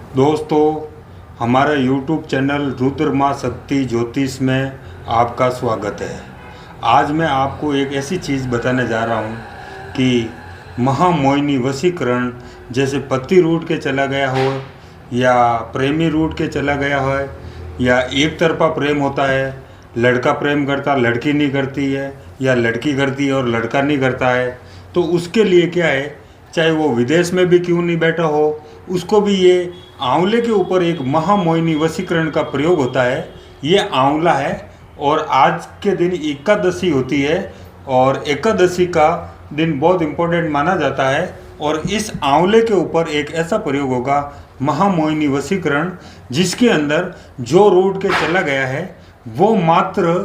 दोस्तों, हमारा YouTube channel Rudra माँ शक्ति ज्योतिष में आपका स्वागत है। आज मैं आपको एक ऐसी चीज़ बताने जा रहा हूँ कि महामोहिनी वशीकरण, जैसे पति रूठ के चला गया हो या प्रेमी रूठ के चला गया हो या एक तरफा प्रेम होता है, लड़का प्रेम करता लड़की नहीं करती है या लड़की करती है और लड़का नहीं करता है, तो उसके लिए क्या है, चाहे वो विदेश में भी क्यों नहीं बैठा हो, उसको भी ये आंवले के ऊपर एक महामोहिनी वशीकरण का प्रयोग होता है। ये आंवला है और आज के दिन एकादशी होती है और एकादशी का दिन बहुत इम्पोर्टेंट माना जाता है और इस आंवले के ऊपर एक ऐसा प्रयोग होगा महामोहिनी वशीकरण, जिसके अंदर जो रूठ के चला गया है वो मात्र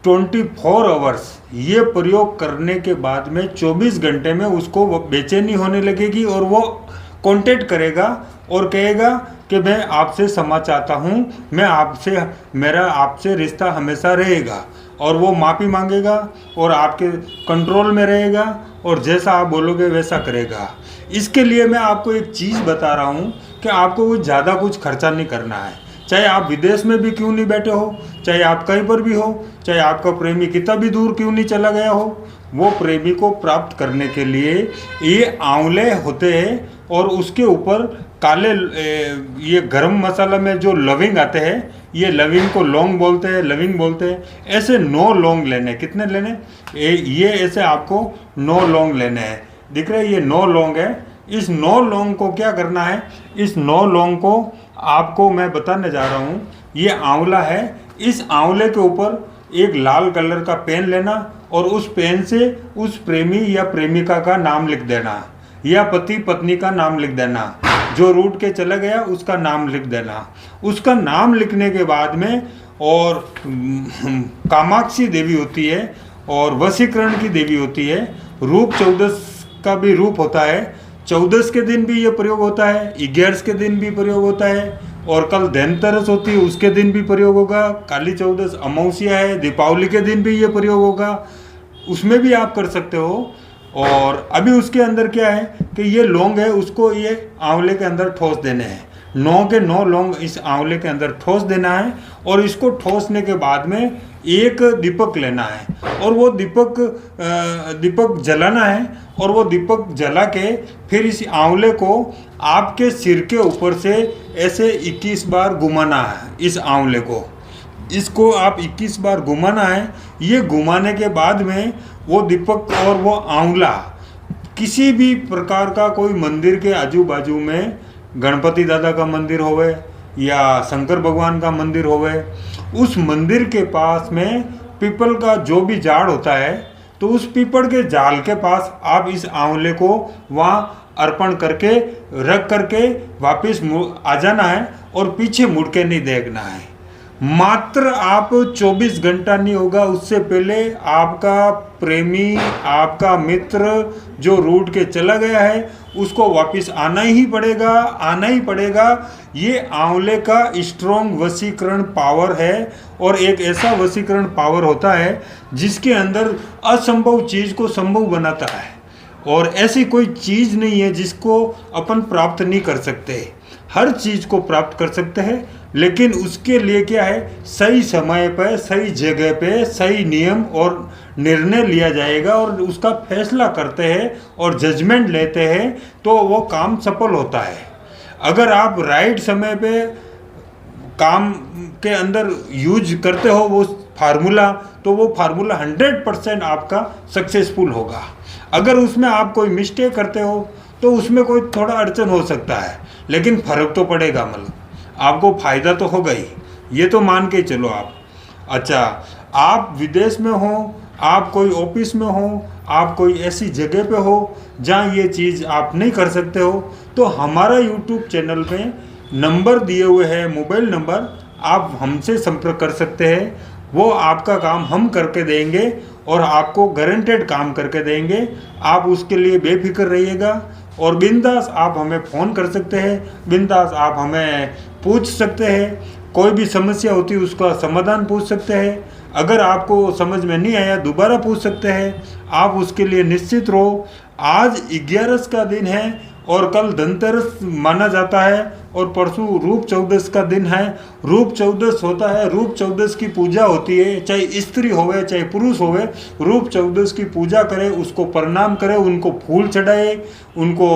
24 आवर्स ये प्रयोग करने के बाद में 24 घंटे में उसको बेचैनी होने लगेगी और वो कांटेक्ट करेगा और कहेगा कि मैं आपसे क्षमा चाहता हूँ, मेरा आपसे रिश्ता हमेशा रहेगा, और वो माफ़ी मांगेगा और आपके कंट्रोल में रहेगा और जैसा आप बोलोगे वैसा करेगा। इसके लिए मैं आपको एक चीज़ बता रहा हूँ कि आपको कुछ ज़्यादा कुछ खर्चा नहीं करना है। चाहे आप विदेश में भी क्यों नहीं बैठे हो, चाहे आप कहीं पर भी हो, चाहे आपका प्रेमी कितना भी दूर क्यों नहीं चला गया हो, वो प्रेमी को प्राप्त करने के लिए ये आंवले होते हैं और उसके ऊपर काले ये गरम मसाला में जो लविंग आते हैं, ये लविंग को लौंग बोलते हैं, लविंग बोलते हैं। ऐसे 9 लौंग लेने, कितने लेने, ये ऐसे आपको 9 लौंग लेने हैं। दिख रहे हैं, ये 9 लौंग है। इस 9 लौंग को क्या करना है, इस 9 लौंग को आपको मैं बताने जा रहा हूँ। ये आंवला है, इस आंवले के ऊपर एक लाल कलर का पेन लेना और उस पेन से उस प्रेमी या प्रेमिका का नाम लिख देना या पति पत्नी का नाम लिख देना, जो रूठ के चला गया उसका नाम लिख देना। उसका नाम लिखने के बाद में, और कामाक्षी देवी होती है और वशीकरण की देवी होती है, रूप 14 का भी रूप होता है। 14 के दिन भी ये प्रयोग होता है, 11 के दिन भी प्रयोग होता है और कल धनतेरस होती है उसके दिन भी प्रयोग होगा। काली चौदस अमावस्या है, दीपावली के दिन भी ये प्रयोग होगा, उसमें भी आप कर सकते हो। और अभी उसके अंदर क्या है कि ये लौंग है, उसको ये आंवले के अंदर ठोस देने हैं। 9 के 9 लौंग इस आंवले के अंदर ठोस देना है और इसको ठोसने के बाद में एक दीपक लेना है और वो दीपक जलाना है और वो दीपक जला के फिर इस आंवले को आपके सिर के ऊपर से ऐसे 21 बार घुमाना है। इस आंवले को, इसको आप 21 बार घुमाना है। ये घुमाने के बाद में वो दीपक और वो आंवला किसी भी प्रकार का कोई मंदिर के आजू बाजू में, गणपति दादा का मंदिर होवे या शंकर भगवान का मंदिर होवे, उस मंदिर के पास में पीपल का जो भी झाड़ होता है, तो उस पीपल के झाड़ के पास आप इस आंवले को वहाँ अर्पण करके रख करके वापस आ जाना है और पीछे मुड़ के नहीं देखना है। मात्र आप 24 घंटा नहीं होगा उससे पहले आपका प्रेमी, आपका मित्र जो रूठ के चला गया है उसको वापस आना ही पड़ेगा, आना ही पड़ेगा। ये आंवले का स्ट्रॉन्ग वशीकरण पावर है और एक ऐसा वशीकरण पावर होता है जिसके अंदर असंभव चीज़ को संभव बनाता है और ऐसी कोई चीज़ नहीं है जिसको अपन प्राप्त नहीं कर सकते। हर चीज़ को प्राप्त कर सकते हैं, लेकिन उसके लिए क्या है, सही समय पर, सही जगह पे, सही नियम और निर्णय लिया जाएगा और उसका फैसला करते हैं और जजमेंट लेते हैं तो वो काम सफल होता है। अगर आप राइट समय पे काम के अंदर यूज करते हो वो फार्मूला, तो वो फार्मूला 100% आपका सक्सेसफुल होगा। अगर उसमें आप कोई मिस्टेक करते हो तो उसमें कोई थोड़ा अड़चन हो सकता है, लेकिन फर्क तो पड़ेगा, मतलब आपको फायदा तो होगा ही, ये तो मान के चलो आप। अच्छा, आप विदेश में हो, आप कोई ऑफिस में हो, आप कोई ऐसी जगह पे हो जहाँ ये चीज़ आप नहीं कर सकते हो, तो हमारा YouTube चैनल पे नंबर दिए हुए हैं, मोबाइल नंबर, आप हमसे संपर्क कर सकते हैं। वो आपका काम हम करके देंगे और आपको गारंटेड काम करके देंगे। आप उसके लिए बेफिक्र रहिएगा और बिंदास आप हमें फ़ोन कर सकते हैं, बिंदास आप हमें पूछ सकते हैं, कोई भी समस्या होती है उसका समाधान पूछ सकते हैं। अगर आपको समझ में नहीं आया दोबारा पूछ सकते हैं, आप उसके लिए निश्चित रहो। आज 11 का दिन है और कल धनतेरस माना जाता है और परसों रूप चौदस का दिन है। रूप चौदस होता है, रूप चौदस की पूजा होती है, चाहे स्त्री होवे चाहे पुरुष होवे, रूप चौदस की पूजा करे, उसको प्रणाम करे, उनको फूल चढ़ाए, उनको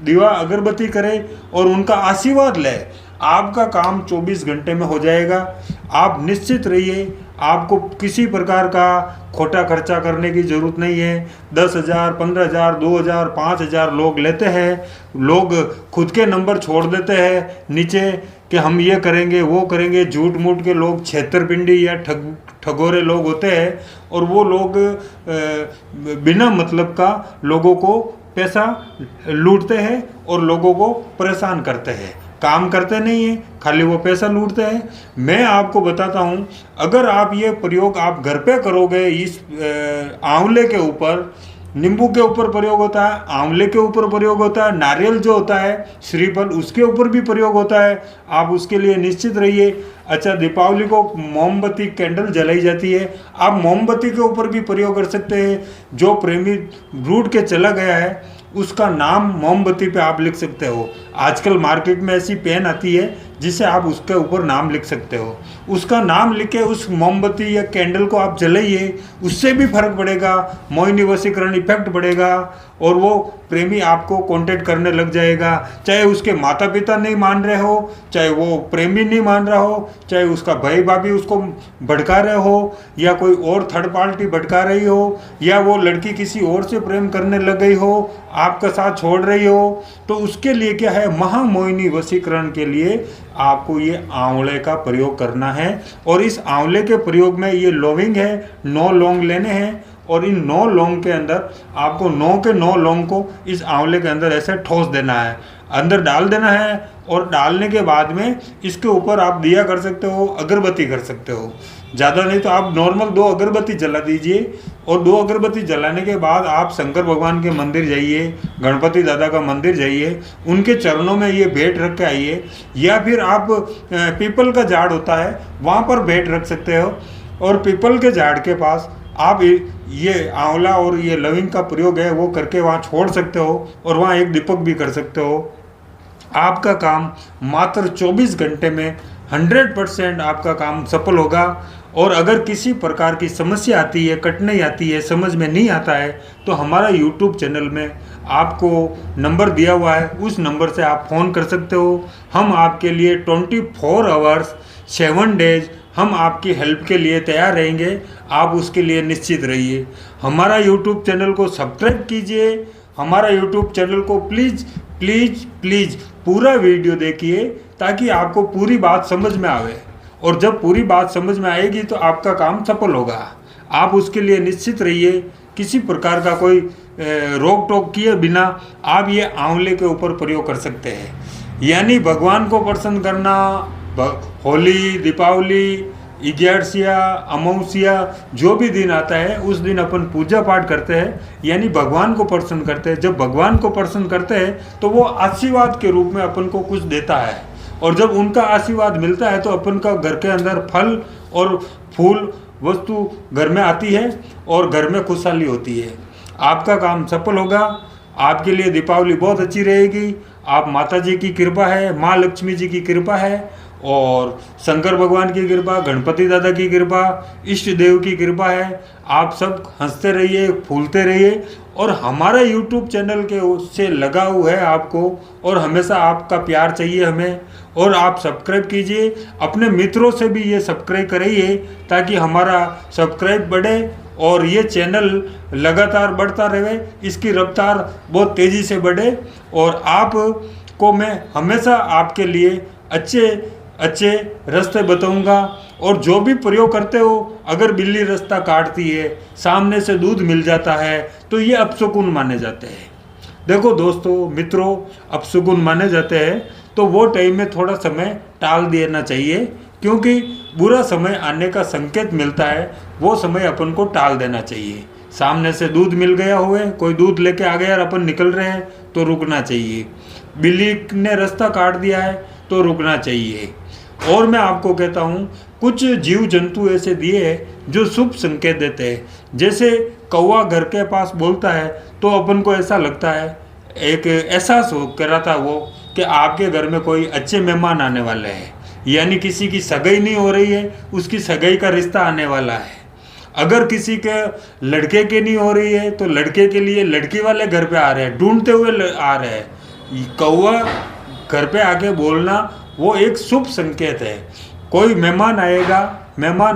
दीवा अगरबत्ती करे और उनका आशीर्वाद ले। आपका काम 24 घंटे में हो जाएगा। आप निश्चित रहिए, आपको किसी प्रकार का खोटा खर्चा करने की ज़रूरत नहीं है। 10,000, 15,000, 2,000, 5,000 लोग लेते हैं, लोग खुद के नंबर छोड़ देते हैं नीचे कि हम ये करेंगे वो करेंगे। झूठ मूठ के लोग, छेतरपिंडी या ठगोरे लोग होते हैं और वो लोग बिना मतलब का लोगों को पैसा लूटते हैं और लोगों को परेशान करते हैं। काम करते नहीं है, खाली वो पैसा लूटते हैं। मैं आपको बताता हूँ, अगर आप ये प्रयोग आप घर पे करोगे, इस आंवले के ऊपर, नींबू के ऊपर प्रयोग होता है, आंवले के ऊपर प्रयोग होता है, नारियल जो होता है श्रीफल उसके ऊपर भी प्रयोग होता है। आप उसके लिए निश्चित रहिए। अच्छा, दीपावली को मोमबत्ती कैंडल जलाई जाती है, आप मोमबत्ती के ऊपर भी प्रयोग कर सकते हैं। जो प्रेमी रूठ के चला गया है उसका नाम मोमबत्ती पे आप लिख सकते हो। आजकल मार्केट में ऐसी पेन आती है जिसे आप उसके ऊपर नाम लिख सकते हो। उसका नाम लिख के उस मोमबत्ती या कैंडल को आप जलाइए, उससे भी फर्क पड़ेगा, मोहिनी वशीकरण इफेक्ट बढ़ेगा और वो प्रेमी आपको कांटेक्ट करने लग जाएगा। चाहे उसके माता पिता नहीं मान रहे हो, चाहे वो प्रेमी नहीं मान रहा हो, चाहे उसका भाई भाभी उसको भड़का रहे हो, या कोई और थर्ड पार्टी भड़का रही हो, या वो लड़की किसी और से प्रेम करने लग गई हो, आपका साथ छोड़ रही हो, तो उसके लिए क्या है, महामोहिनी वशीकरण के लिए आपको ये आंवले का प्रयोग करना है। और इस आंवले के प्रयोग में ये लौंग है, 9 लौंग लेने हैं और इन 9 लौंग के अंदर आपको 9 के 9 लौंग को इस आंवले के अंदर ऐसे ठोस देना है, अंदर डाल देना है। और डालने के बाद में इसके ऊपर आप दिया कर सकते हो, अगरबत्ती कर सकते हो। ज़्यादा नहीं तो आप नॉर्मल 2 अगरबत्ती जला दीजिए और 2 अगरबत्ती जलाने के बाद आप शंकर भगवान के मंदिर जाइए, गणपति दादा का मंदिर जाइए, उनके चरणों में ये भेंट रख के आइए, या फिर आप पीपल का झाड़ होता है वहाँ पर भेंट रख सकते हो और पीपल के झाड़ के पास आप ये आंवला और ये लविंग का प्रयोग है वो करके वहाँ छोड़ सकते हो और वहाँ एक दीपक भी कर सकते हो। आपका काम मात्र 24 घंटे में 100% आपका काम सफल होगा। और अगर किसी प्रकार की समस्या आती है, कठिनाई आती है, समझ में नहीं आता है, तो हमारा YouTube चैनल में आपको नंबर दिया हुआ है, उस नंबर से आप फ़ोन कर सकते हो। हम आपके लिए 24 आवर्स 7 डेज हम आपकी हेल्प के लिए तैयार रहेंगे। आप उसके लिए निश्चित रहिए। हमारा YouTube चैनल को सब्सक्राइब कीजिए, हमारा YouTube चैनल को प्लीज़ प्लीज़ प्लीज़ पूरा वीडियो देखिए ताकि आपको पूरी बात समझ में आवे, और जब पूरी बात समझ में आएगी तो आपका काम सफल होगा। आप उसके लिए निश्चित रहिए। किसी प्रकार का कोई रोक टोक किए बिना आप ये आंवले के ऊपर प्रयोग कर सकते हैं। यानी भगवान को प्रसन्न करना, होली, दीपावली, ग्यारसिया, अमावस्या, जो भी दिन आता है उस दिन अपन पूजा पाठ करते हैं, यानी भगवान को प्रसन्न करते हैं। जब भगवान को प्रसन्न करते हैं तो वो आशीर्वाद के रूप में अपन को कुछ देता है, और जब उनका आशीर्वाद मिलता है तो अपन का घर के अंदर फल और फूल वस्तु घर में आती है और घर में खुशहाली होती है। आपका काम सफल होगा। आपके लिए दीपावली बहुत अच्छी रहेगी। आप माता जी की कृपा है, माँ लक्ष्मी जी की कृपा है, और शंकर भगवान की कृपा, गणपति दादा की कृपा, इष्ट देव की कृपा है। आप सब हंसते रहिए, फूलते रहिए, और हमारा YouTube चैनल के उससे लगा हुआ है आपको, और हमेशा आपका प्यार चाहिए हमें। और आप सब्सक्राइब कीजिए, अपने मित्रों से भी ये सब्सक्राइब कराइए ताकि हमारा सब्सक्राइब बढ़े और ये चैनल लगातार बढ़ता रहे, इसकी रफ्तार बहुत तेज़ी से बढ़े। और आपको मैं हमेशा आपके लिए अच्छे रास्ते बताऊंगा। और जो भी प्रयोग करते हो, अगर बिल्ली रास्ता काटती है, सामने से दूध मिल जाता है, तो ये अपशकुन माने जाते हैं। देखो दोस्तों, मित्रों, अपशकुन माने जाते हैं तो वो टाइम में थोड़ा समय टाल देना चाहिए, क्योंकि बुरा समय आने का संकेत मिलता है, वो समय अपन को टाल देना चाहिए। सामने से दूध मिल गया हुए, कोई दूध लेके आ गया और अपन निकल रहे हैं तो रुकना चाहिए। बिल्ली ने रास्ता काट दिया है तो रुकना चाहिए। और मैं आपको कहता हूँ, कुछ जीव जंतु ऐसे दिए हैं जो शुभ संकेत देते हैं। जैसे कौवा घर के पास बोलता है तो अपन को ऐसा लगता है एक एहसास हो कर रहा था वो कि आपके घर में कोई अच्छे मेहमान आने वाले हैं, यानी किसी की सगाई नहीं हो रही है, उसकी सगाई का रिश्ता आने वाला है। अगर किसी के लड़के की नहीं हो रही है तो लड़के के लिए लड़की वाले घर पे आ रहे हैं, ढूंढते हुए आ रहे हैं। कौवा घर पे आके बोलना वो एक शुभ संकेत है। कोई मेहमान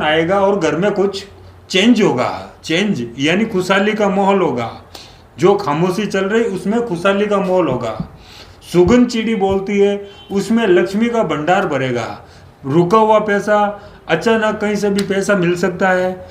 आएगा और घर में कुछ चेंज होगा। चेंज यानी खुशहाली का माहौल होगा। जो खामोशी चल रही उसमें खुशहाली का माहौल होगा। सुगन चिड़ी बोलती है उसमें लक्ष्मी का भंडार भरेगा। रुका हुआ पैसा, अचानक कहीं से भी पैसा मिल सकता है।